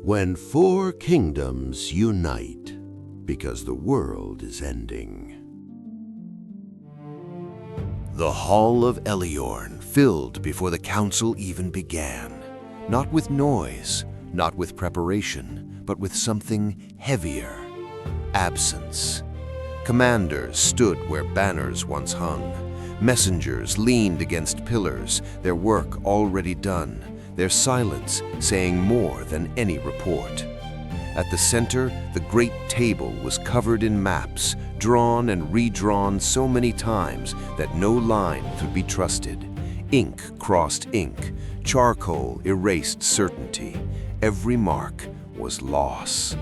When four kingdoms unite, because the world is ending. The Hall of Eliorn filled before the council even began, not with noise, not with preparation, but with something heavier: absence. Commanders stood where banners once hung. Messengers leaned against pillars, their work already done, their silence saying more than any report. At the center, the great table was covered in maps, drawn and redrawn so many times that no line could be trusted. Ink crossed ink, charcoal erased certainty. Every mark was loss.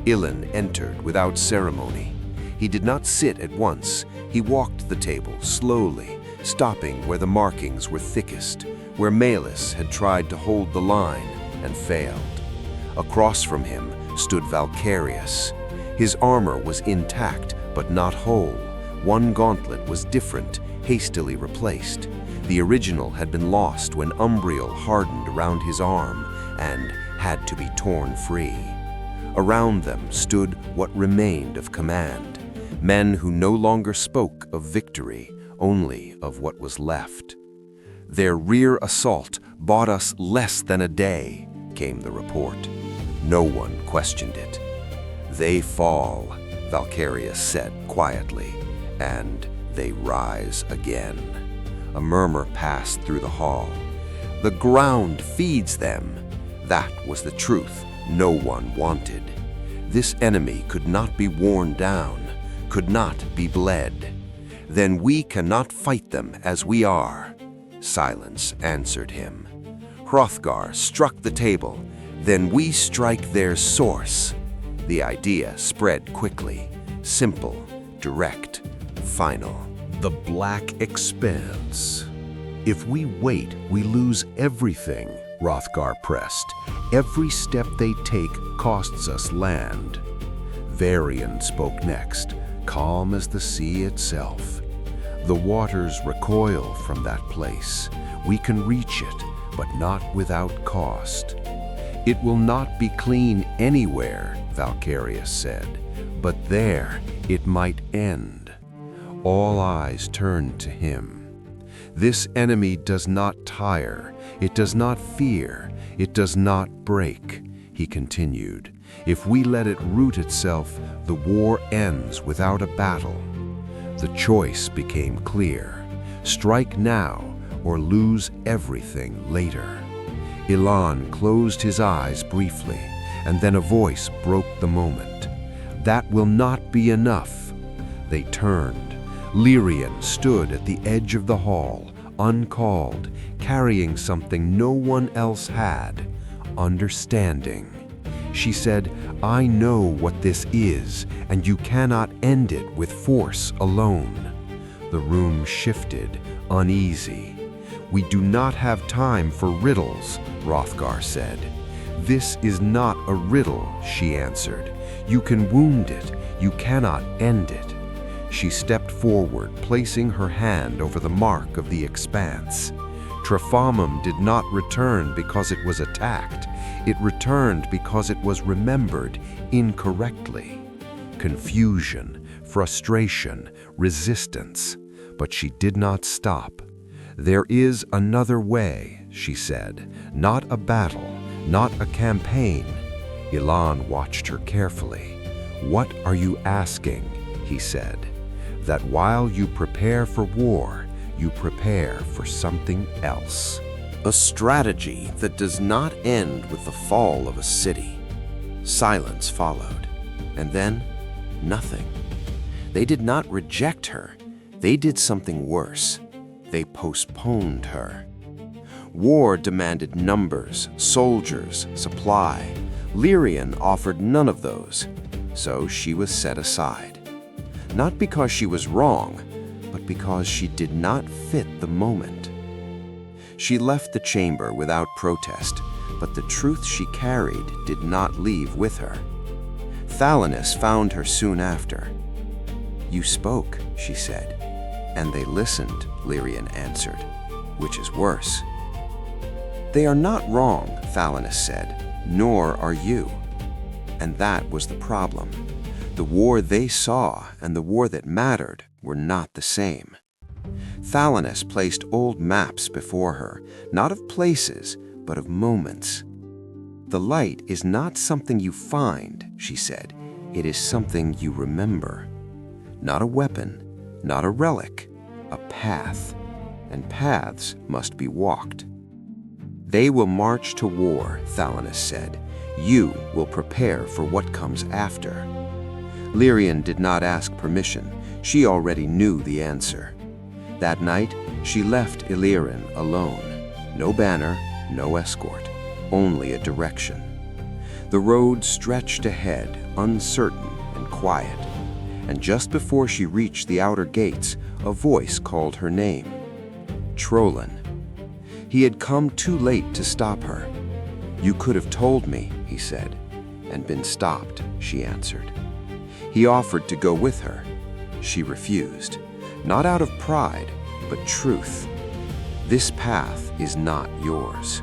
Ilan entered without ceremony. He did not sit at once. He walked the table slowly, stopping where the markings were thickest, where Malus had tried to hold the line and failed. Across from him stood Valcarius. His armor was intact, but not whole. One gauntlet was different, hastily replaced. The original had been lost when Umbriel hardened around his arm and had to be torn free. Around them stood what remained of command, men who no longer spoke of victory, only of what was left. Their rear assault bought us less than a day, came the report. No one questioned it. They fall, Valcarius said quietly, and they rise again. A murmur passed through the hall. The ground feeds them. That was the truth no one wanted. This enemy could not be worn down, could not be bled. Then we cannot fight them as we are. Silence answered him. Hrothgar struck the table. Then we strike their source. The idea spread quickly, simple, direct, final. The black expanse. If we wait, we lose everything, Hrothgar pressed. Every step they take costs us land. Varian spoke next, calm as the sea itself. The waters recoil from that place. We can reach it, but not without cost. It will not be clean anywhere, Valcarius said, but there it might end. All eyes turned to him. This enemy does not tire, it does not fear, it does not break, he continued. If we let it root itself, the war ends without a battle. The choice became clear. Strike now or lose everything later. Ilan closed his eyes briefly, and then a voice broke the moment. That will not be enough. They turned. Lyrian stood at the edge of the hall, uncalled, carrying something no one else had: understanding. She said, I know what this is, and you cannot end it with force alone. The room shifted, uneasy. We do not have time for riddles, Hrothgar said. This is not a riddle, she answered. You can wound it, you cannot end it. She stepped forward, placing her hand over the mark of the expanse. Trifamum did not return because it was attacked. It returned because it was remembered incorrectly. Confusion, frustration, resistance. But she did not stop. There is another way, she said. Not a battle, not a campaign. Ilan watched her carefully. What are you asking? He said. That while you prepare for war, you prepare for something else. A strategy that does not end with the fall of a city. Silence followed, and then nothing. They did not reject her. They did something worse. They postponed her. War demanded numbers, soldiers, supply. Lyrian offered none of those, so she was set aside. Not because she was wrong, but because she did not fit the moment. She left the chamber without protest, but the truth she carried did not leave with her. Thalinus found her soon after. You spoke, she said, and they listened, Lyrian answered, which is worse. They are not wrong, Thalinus said. nor are you. And that was the problem. The war they saw and the war that mattered were not the same. Thalanis placed old maps before her, not of places, but of moments. The light is not something you find, she said. It is something you remember. Not a weapon, not a relic, a path. And paths must be walked. They will march to war, Thalanis said. You will prepare for what comes after. Lyrian did not ask permission. She already knew the answer. That night, she left Illyrin alone. No banner, no escort, only a direction. The road stretched ahead, uncertain and quiet. And just before she reached the outer gates, a voice called her name. Trollan. He had come too late to stop her. You could have told me, he said, and been stopped, she answered. He offered to go with her. She refused, not out of pride, but truth. This path is not yours.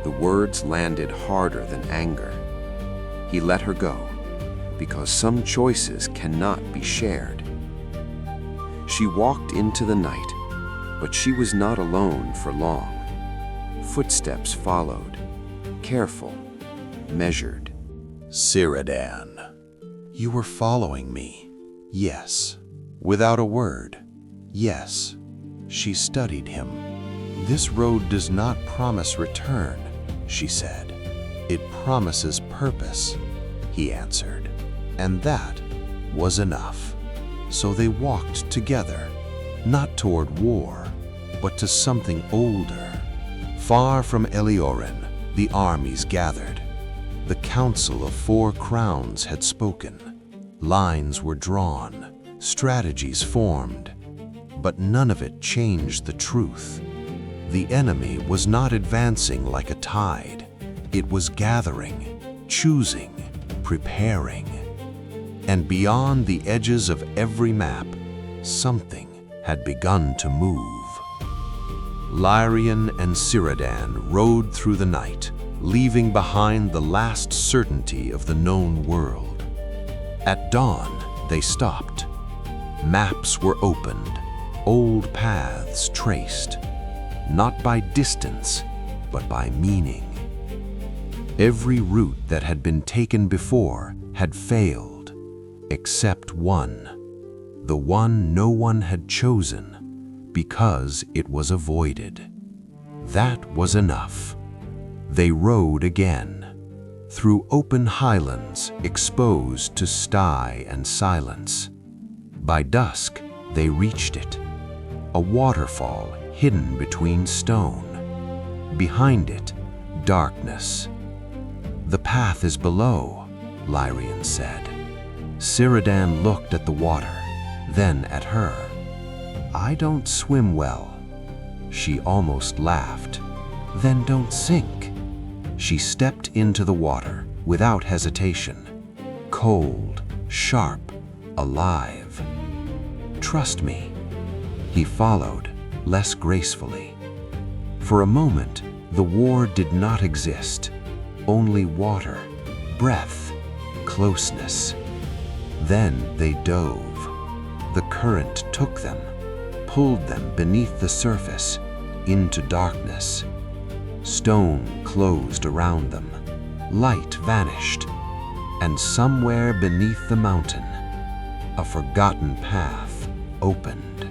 The words landed harder than anger. He let her go, because some choices cannot be shared. She walked into the night, but she was not alone for long. Footsteps followed, careful, measured. Círdan, you were following me. Yes. Without a word. Yes. She studied him. This road does not promise return, she said. It promises purpose, he answered. And that was enough. So they walked together, not toward war, but to something older. Far from Eliorin, the armies gathered. The Council of Four Crowns had spoken. Lines were drawn, strategies formed, but none of it changed the truth. The enemy was not advancing like a tide. It was gathering, choosing, preparing. And beyond the edges of every map, something had begun to move. Lyrian and Círdan rode through the night, leaving behind the last certainty of the known world. At dawn, they stopped. Maps were opened, old paths traced, not by distance, but by meaning. Every route that had been taken before had failed, except one, the one no one had chosen, because it was avoided. That was enough. They rode again, through open highlands exposed to sty and silence. By dusk, they reached it, a waterfall hidden between stone. Behind it, darkness. The path is below, Lyrian said. Círdan looked at the water, then at her. I don't swim well. She almost laughed. Then don't sink. She stepped into the water without hesitation. Cold, sharp, alive. Trust me. He followed, less gracefully. For a moment, the war did not exist. Only water, breath, closeness. Then they dove. The current took them, pulled them beneath the surface, into darkness. Stone closed around them. Light vanished. And somewhere beneath the mountain, a forgotten path opened.